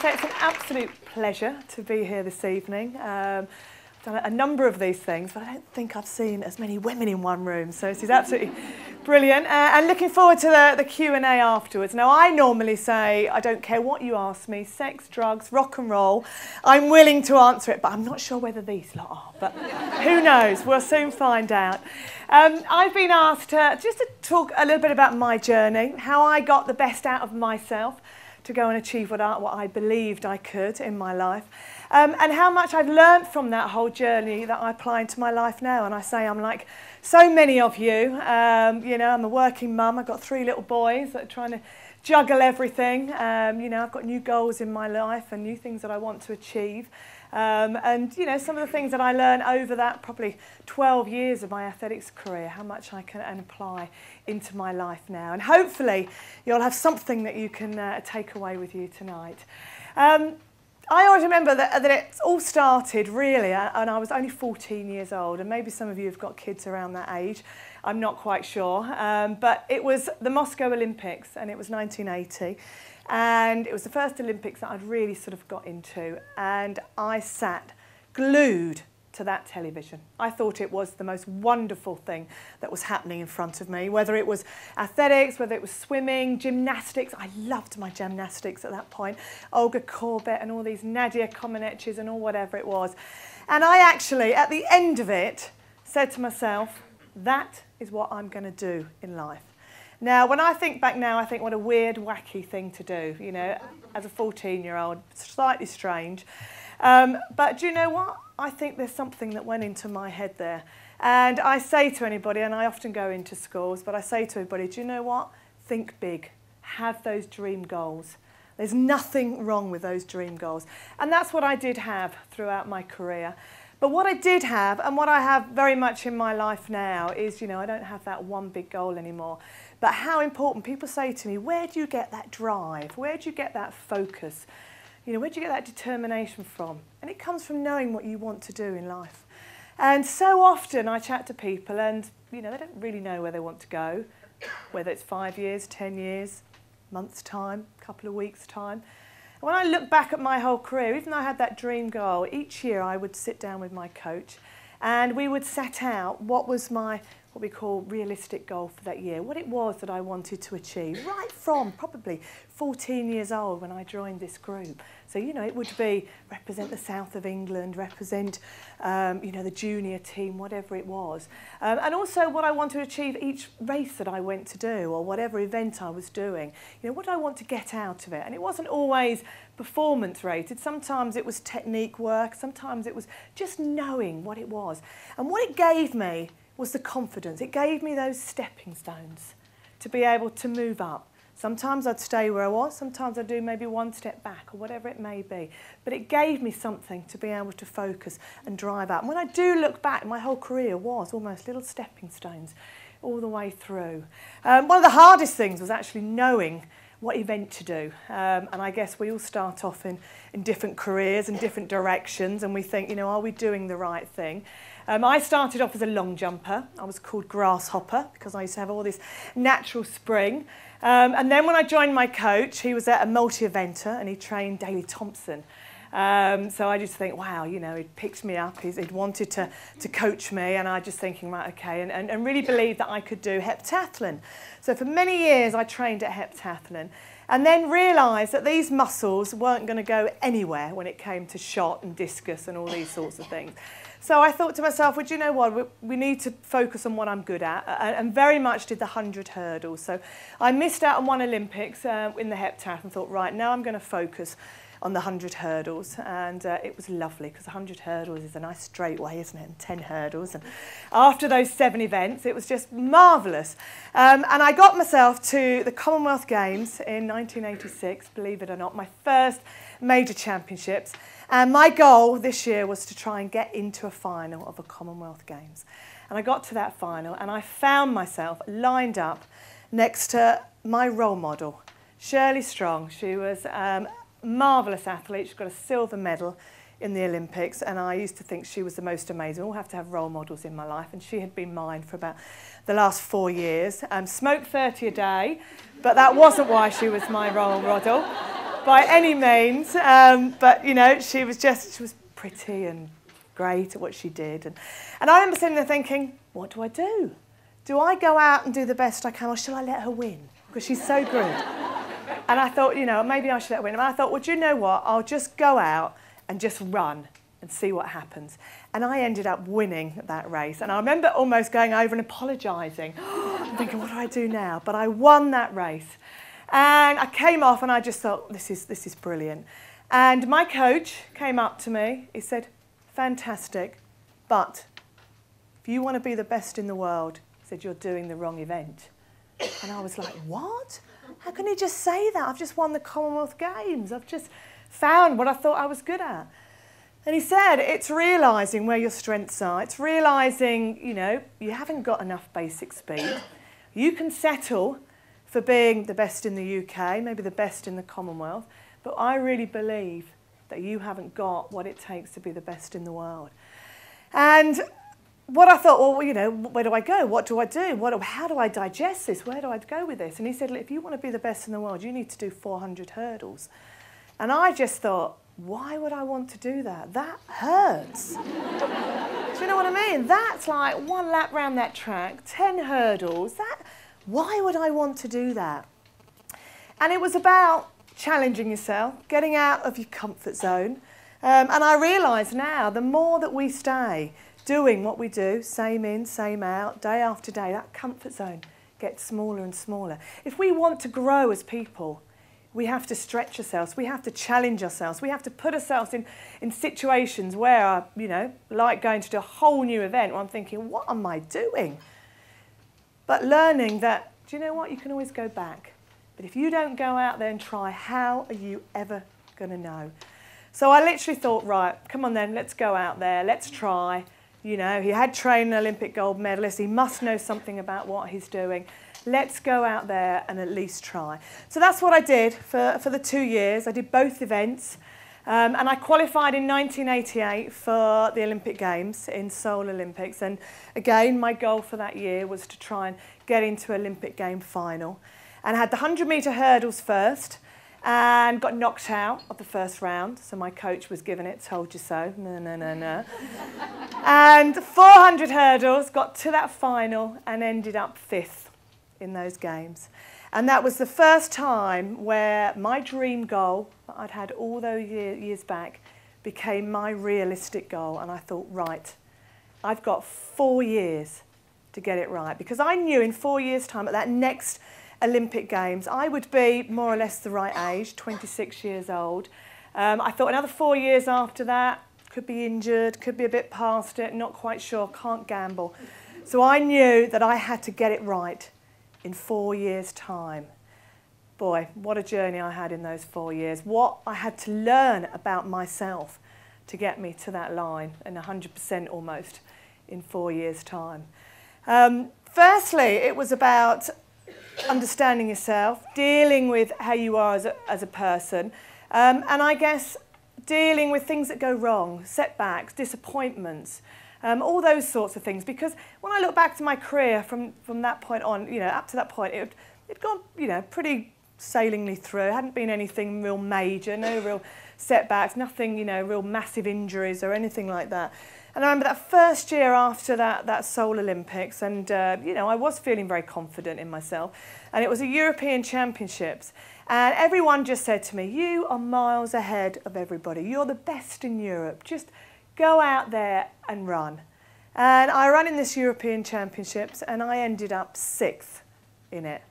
to say it's an absolute pleasure to be here this evening. I've done a number of these things, but I don't think I've seen as many women in one room, so this is absolutely brilliant. And looking forward to the Q&A afterwards. Now, I normally say, I don't care what you ask me, sex, drugs, rock and roll, I'm willing to answer it, but I'm not sure whether these lot are, but who knows, we'll soon find out. I've been asked just to talk a little bit about my journey, how I got the best out of myself to go and achieve what I believed I could in my life, and how much I've learned from that whole journey that I apply into my life now. And I say I'm like so many of you, you know, I'm a working mum, I've got 3 little boys that are trying to juggle everything. You know, I've got new goals in my life and new things that I want to achieve. And, you know, some of the things that I learned over that probably 12 years of my athletics career, how much I can apply into my life now. And hopefully you'll have something that you can take away with you tonight. I always remember that it all started really, and I was only 14 years old, and maybe some of you have got kids around that age. I'm not quite sure. But it was the Moscow Olympics, and it was 1980. And it was the first Olympics that I'd really sort of got into, and I sat glued to that television. I thought it was the most wonderful thing that was happening in front of me, whether it was athletics, whether it was swimming, gymnastics. I loved my gymnastics at that point, Olga Korbet and all these Nadia Comaneci's and all whatever it was. And I actually, at the end of it, said to myself, that is what I'm going to do in life. Now, when I think back now, I think what a weird, wacky thing to do, you know, as a 14-year-old, slightly strange. But do you know what? I think there's something that went into my head there. And I say to anybody, and I often go into schools, but I say to everybody, do you know what? Think big. Have those dream goals. There's nothing wrong with those dream goals. And that's what I did have throughout my career. But what I did have, and what I have very much in my life now, is, you know, I don't have that one big goal anymore. But how important, people say to me, where do you get that drive? Where do you get that focus? You know, where do you get that determination from? And it comes from knowing what you want to do in life. And so often I chat to people and, you know, they don't really know where they want to go, whether it's 5 years, 10 years, months' time, a couple of weeks' time. And when I look back at my whole career, even though I had that dream goal, each year I would sit down with my coach and we would set out what was my, what we call realistic goal for that year, what it was that I wanted to achieve, right from probably 14 years old when I joined this group. So, you know, it would be represent the south of England, represent, you know, the junior team, whatever it was. And also what I want to achieve each race that I went to do or whatever event I was doing. You know, what do I want to get out of it? And it wasn't always performance rated. Sometimes it was technique work. Sometimes it was just knowing what it was. And what it gave me was the confidence. It gave me those stepping stones to be able to move up. Sometimes I'd stay where I was, sometimes I'd do maybe one step back or whatever it may be. But it gave me something to be able to focus and drive up. And when I do look back, my whole career was almost little stepping stones all the way through. One of the hardest things was actually knowing what event to do. And I guess we all start off in different careers and different directions, and we think, you know, are we doing the right thing? I started off as a long jumper. I was called Grasshopper because I used to have all this natural spring. And then when I joined my coach, he was a multi-eventer and he trained Daley Thompson. So I just think, wow, you know, he'd picked me up, he'd wanted to coach me, and I just thinking, right, okay, and really believed that I could do heptathlon. So for many years I trained at heptathlon, and then realised that these muscles weren't going to go anywhere when it came to shot and discus and all these sorts of things. So I thought to myself, well, do you know what, we need to focus on what I'm good at, and very much did the 100 hurdles. So I missed out on one Olympics in the heptathlon and thought, right, now I'm going to focus on the 100 hurdles, and it was lovely because 100 hurdles is a nice straight way, isn't it, and 10 hurdles. And after those 7 events, it was just marvellous. And I got myself to the Commonwealth Games in 1986, believe it or not, my first major championships. And my goal this year was to try and get into a final of a Commonwealth Games. And I got to that final, and I found myself lined up next to my role model, Shirley Strong. She was marvellous athlete. She got a silver medal in the Olympics, and I used to think she was the most amazing. We all have to have role models in my life, and she had been mine for about the last 4 years. Smoked 30 a day, but that wasn't why she was my role model. by any means. But, you know, she was pretty and great at what she did. And I remember sitting there thinking, what do I do? Do I go out and do the best I can, or shall I let her win? Because she's so good. And I thought, you know, maybe I should let her win. And I thought, well, do you know what? I'll just go out and just run and see what happens. And I ended up winning that race. And I remember almost going over and apologising. I'm thinking, what do I do now? But I won that race. And I came off and I just thought, this is brilliant. And my coach came up to me. He said, fantastic, but if you want to be the best in the world, he said, you're doing the wrong event. And I was like, what? How can he just say that? I've just won the Commonwealth Games. I've just found what I thought I was good at. And he said, it's realising where your strengths are. It's realising, you know, you haven't got enough basic speed. You can settle for being the best in the UK, maybe the best in the Commonwealth, but I really believe that you haven't got what it takes to be the best in the world. And what I thought, well, you know, where do I go? What do I do? How do I digest this? Where do I go with this? And he said, look, if you want to be the best in the world, you need to do 400 hurdles. And I just thought, why would I want to do that? That hurts. Do you know what I mean? That's like one lap round that track, 10 hurdles. Why would I want to do that? And it was about challenging yourself, getting out of your comfort zone. And I realise now, the more that we stay doing what we do, same in, same out, day after day, that comfort zone gets smaller and smaller. If we want to grow as people, we have to stretch ourselves, we have to challenge ourselves, we have to put ourselves in situations where, you know, like going to do a whole new event where I'm thinking, what am I doing? But learning that, do you know what, you can always go back. But if you don't go out there and try, how are you ever going to know? So I literally thought, right, come on then, let's go out there, let's try. You know, he had trained an Olympic gold medalist, he must know something about what he's doing. Let's go out there and at least try. So that's what I did for the 2 years. I did both events. And I qualified in 1988 for the Olympic Games in Seoul Olympics. And again, my goal for that year was to try and get into Olympic game final. And I had the 100-metre hurdles first and got knocked out of the first round. So my coach was giving it, told you so, no. And 400 hurdles, got to that final and ended up 5th in those games. And that was the first time where my dream goal that I'd had all those years back became my realistic goal. And I thought, right, I've got 4 years to get it right. Because I knew in 4 years' time at that next Olympic Games, I would be more or less the right age, 26 years old. I thought another 4 years after that, could be injured, could be a bit past it, not quite sure, can't gamble. So I knew that I had to get it right in 4 years' time. Boy, what a journey I had in those 4 years. What I had to learn about myself to get me to that line, and 100% almost in 4 years' time. Firstly, it was about understanding yourself, dealing with how you are as a person, and I guess dealing with things that go wrong, setbacks, disappointments, all those sorts of things. Because when I look back to my career from that point on, you know, up to that point, it'd gone, you know, pretty sailingly through. It hadn't been anything real major, no real setbacks, nothing, you know, real massive injuries or anything like that. And I remember that first year after that Seoul Olympics, and you know, I was feeling very confident in myself. And it was a European Championships, and everyone just said to me, "You are miles ahead of everybody. You're the best in Europe. Just go out there and run." And I ran in this European Championships, and I ended up 6th in it.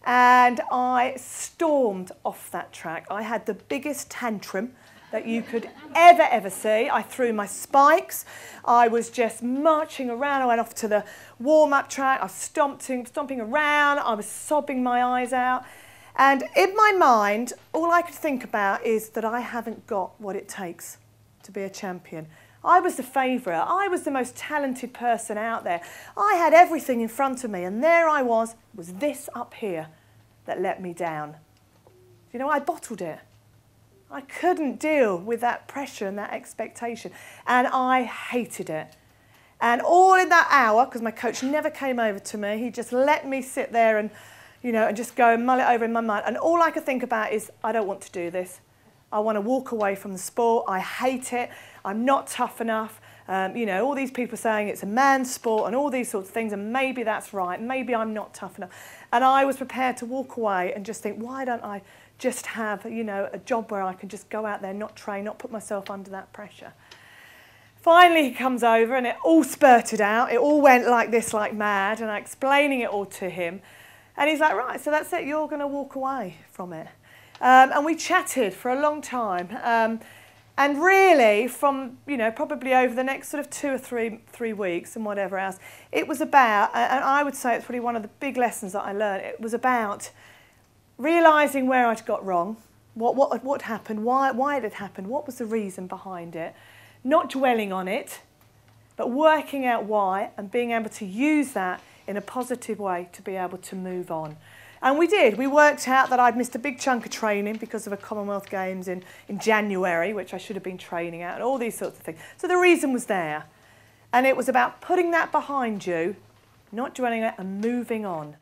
And I stormed off that track. I had the biggest tantrum that you could ever see. I threw my spikes. I was just marching around. I went off to the warm-up track. I was stomping around. I was sobbing my eyes out. And in my mind, all I could think about is that I haven't got what it takes to be a champion. I was the favourite. I was the most talented person out there. I had everything in front of me, and there I was. It was this up here that let me down. You know, I bottled it. I couldn't deal with that pressure and that expectation, and I hated it. And all in that hour, because my coach never came over to me, he just let me sit there and you know, and just go and mull it over in my mind. And all I could think about is, I don't want to do this. I want to walk away from the sport. I hate it. I'm not tough enough. You know, all these people saying it's a man's sport and all these sorts of things, and maybe that's right. Maybe I'm not tough enough. And I was prepared to walk away and just think, why don't I just have, you know, a job where I can just go out there, not train, not put myself under that pressure. Finally, he comes over and it all spurted out. It all went like this, like mad, and I'm explaining it all to him. And he's like, right, so that's it. You're going to walk away from it. And we chatted for a long time. And really, from, you know, probably over the next sort of 2 or 3 weeks and whatever else, it was about, and I would say it's probably one of the big lessons that I learned, it was about realising where I'd got wrong, what happened, why it had happened, what was the reason behind it, not dwelling on it, but working out why and being able to use that in a positive way to be able to move on. And we did. We worked out that I'd missed a big chunk of training because of a Commonwealth Games in January, which I should have been training at, and all these sorts of things. So the reason was there. And it was about putting that behind you, not dwelling on it, and moving on.